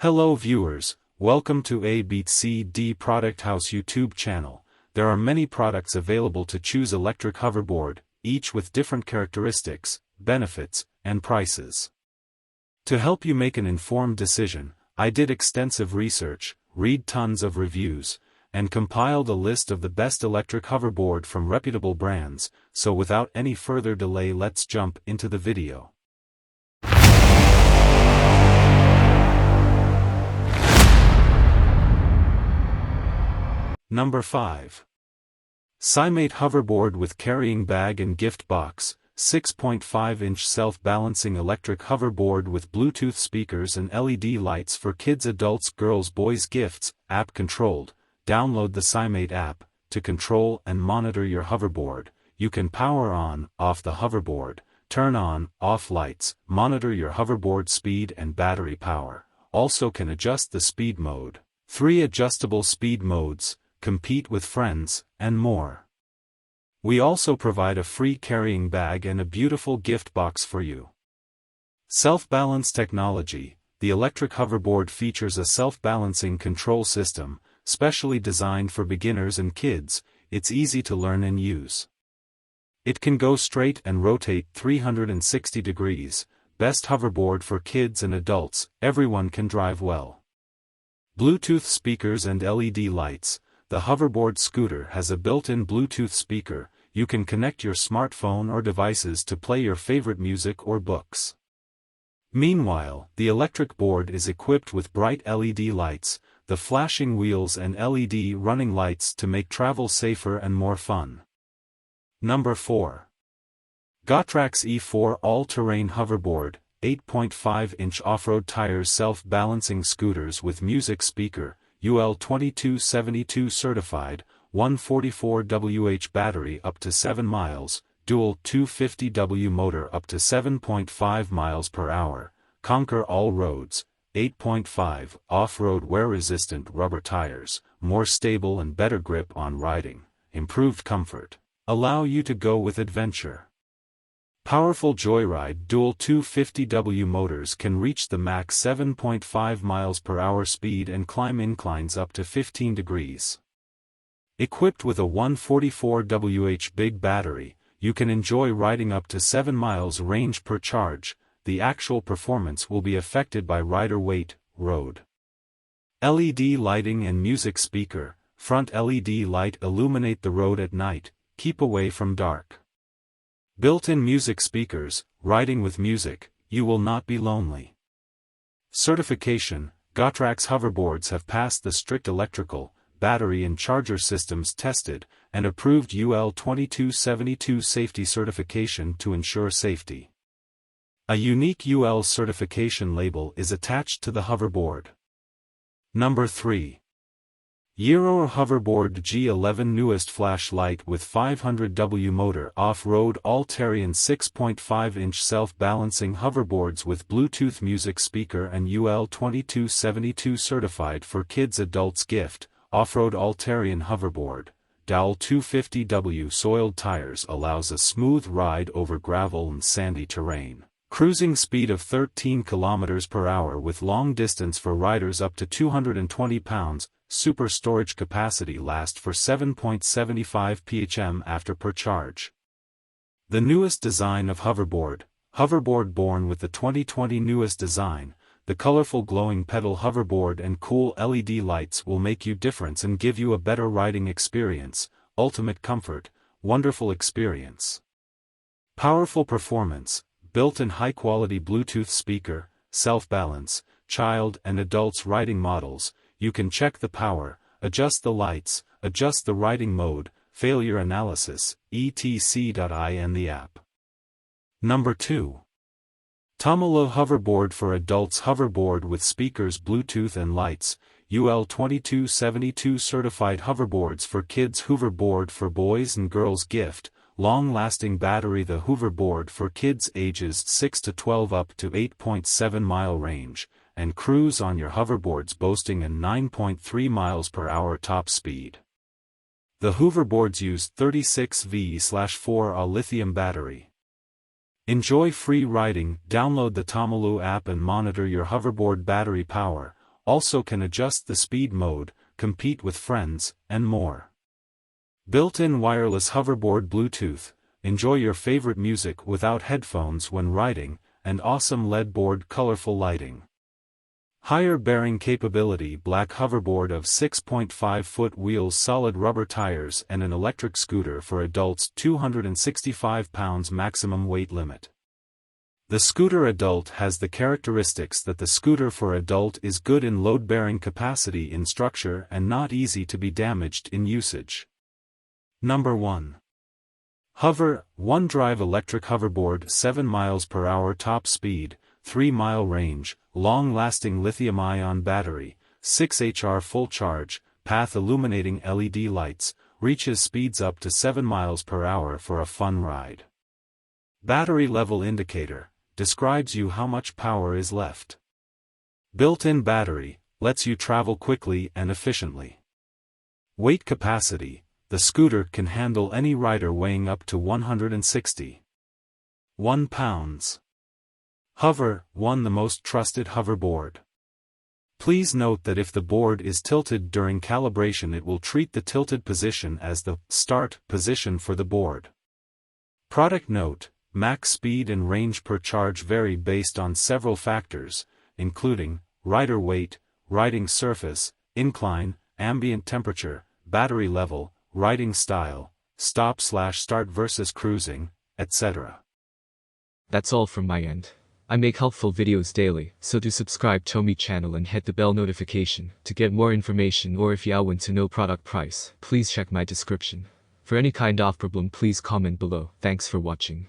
Hello viewers, welcome to oFMVZ Product House YouTube channel. There are many products available to choose electric hoverboard, each with different characteristics, benefits, and prices. To help you make an informed decision, I did extensive research, read tons of reviews, and compiled a list of the best electric hoverboard from reputable brands, so without any further delay let's jump into the video. Number 5. Cymate Hoverboard with Carrying Bag and Gift Box, 6.5-inch self-balancing electric hoverboard with Bluetooth speakers and LED lights for kids, adults, girls, boys. Gifts, app-controlled. Download the Cymate app to control and monitor your hoverboard. You can power on, off the hoverboard, turn on, off lights, monitor your hoverboard speed and battery power. Also can adjust the speed mode. 3 adjustable speed modes, compete with friends, and more. We also provide a free carrying bag and a beautiful gift box for you. Self-balance technology. The electric hoverboard features a self-balancing control system, specially designed for beginners and kids. It's easy to learn and use. It can go straight and rotate 360 degrees. Best hoverboard for kids and adults. Everyone can drive well. Bluetooth speakers and LED lights. The hoverboard scooter has a built-in Bluetooth speaker. You can connect your smartphone or devices to play your favorite music or books. Meanwhile, the electric board is equipped with bright LED lights, the flashing wheels and LED running lights to make travel safer and more fun. Number 4. Gotrax E4 All-Terrain Hoverboard, 8.5-inch off-road tires, self-balancing scooters with music speaker, UL 2272 certified, 144Wh battery up to 7 miles, dual 250W motor up to 7.5 miles per hour, conquer all roads, 8.5 off-road wear-resistant rubber tires, more stable and better grip on riding, improved comfort, allow you to go with adventure. Powerful joyride. Dual 250W motors can reach the max 7.5 miles per hour speed and climb inclines up to 15 degrees. Equipped with a 144Wh big battery, you can enjoy riding up to 7 miles range per charge. The actual performance will be affected by rider weight, road. LED lighting and music speaker. Front LED light illuminate the road at night, keep away from dark. Built-in music speakers. Riding with music, you will not be lonely. Certification. Gotrax hoverboards have passed the strict electrical, battery and charger systems tested, and approved UL 2272 safety certification to ensure safety. A unique UL certification label is attached to the hoverboard. Number 3. Hoverboard G11 newest flashlight with 500W motor, off-road all-terrain 6.5-inch self-balancing hoverboards with Bluetooth music speaker and UL 2272 certified for kids, adults. Gift, off-road all-terrain hoverboard, dual 250W soiled tires allows a smooth ride over gravel and sandy terrain. Cruising speed of 13 km per hour with long distance for riders up to 220 pounds. Super storage capacity last for 7.75 phm after per charge. The newest design of hoverboard. Hoverboard born with the 2020 newest design. The colorful glowing pedal hoverboard and cool LED lights will make you difference and give you a better riding experience. Ultimate comfort, wonderful experience. Powerful performance. Built-in high-quality Bluetooth speaker, self-balance, child and adults riding models. You can check the power, adjust the lights, adjust the riding mode, failure analysis, etc. the app. Number 2. Tamalo Hoverboard for Adults Hoverboard with speakers, Bluetooth and lights, UL 2272 certified hoverboards for kids. Hoverboard for boys and girls. Gift, long-lasting battery. The hoverboard for kids ages 6 to 12 up to 8.7 mile range, and cruise on your hoverboards boasting a 9.3 miles per hour top speed. The hoverboards use 36V/4A lithium battery. Enjoy free riding. Download the Tamalu app and monitor your hoverboard battery power. also can adjust the speed mode, compete with friends, and more. Built-in wireless hoverboard Bluetooth, enjoy your favorite music without headphones when riding, and awesome LED board colorful lighting. Higher bearing capability black hoverboard of 6.5-foot wheels solid rubber tires and an electric scooter for adults 265 pounds maximum weight limit. The scooter adult has the characteristics that the scooter for adult is good in load-bearing capacity in structure and not easy to be damaged in usage. Number 1. Hover, one-drive electric hoverboard 7 miles per hour top speed, 3-mile range, long-lasting lithium-ion battery, 6HR full charge, path illuminating LED lights, reaches speeds up to 7 miles per hour for a fun ride. Battery level indicator, describes you how much power is left. Built-in battery, lets you travel quickly and efficiently. Weight capacity, the scooter can handle any rider weighing up to 161 pounds. Hover, the most trusted hoverboard. Please note that if the board is tilted during calibration it will treat the tilted position as the start position for the board. Product note, max speed and range per charge vary based on several factors, including rider weight, riding surface, incline, ambient temperature, battery level, riding style, stop/start versus cruising, etc. That's all from my end. I make helpful videos daily, so do subscribe to my channel and hit the bell notification to get more information, or if you want to know product price, please check my description. For any kind of problem please comment below. Thanks for watching.